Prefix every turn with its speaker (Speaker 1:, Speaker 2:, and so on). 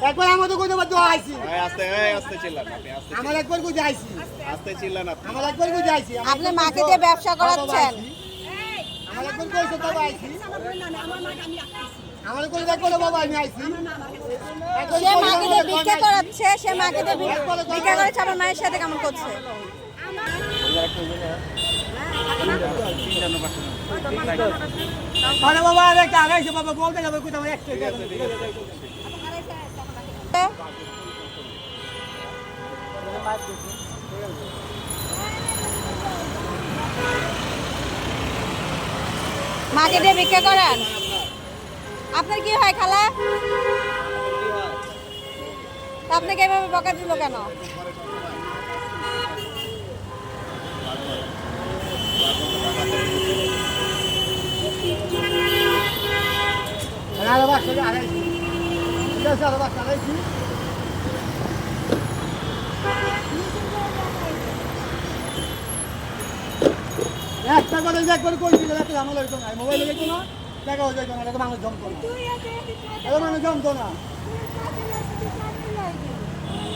Speaker 1: একবার আমাদের কইতে বাদ আইছি
Speaker 2: আস্তে আস্তে চিল্লান আপনি আস্তে
Speaker 1: আমার একবার কইতে আইছি
Speaker 2: আস্তে চিল্লান আপনি
Speaker 1: আমার একবার কইতে আইছি
Speaker 3: আপনি মাকে দিয়ে ব্যবসা করাচ্ছেন।
Speaker 1: আমার একবার কইছে বাবা আইছি আমার কই দেখো বাবা আমি আইছি
Speaker 3: সে মাকে দিয়ে ভিক্ষা করাচ্ছে, সে মাকে দিয়ে ভিক্ষা করাচ্ছে, আমার মায়ের সাথে কেমন করছে?
Speaker 1: আরে বাবা আরে একটা আগাইছে বাবা বলতে যাবে কইতে আমার একটা
Speaker 3: মাকে দিয়ে ভিক্ষা করান? আপনার কি হয় খালা? তা আপনাকে এভাবে বকা দিল কেন?
Speaker 1: আরে বাবা সেটা আগাইছি ঠিক আছে আরে বাবা আগাইছি একটা করে একবার কই দিলে একটা ঝামেলা হইতো না মোবাইলে যেত না টাকা হয়ে যেত না এটা মানুষ জমতো না এটা মানুষ জমতো না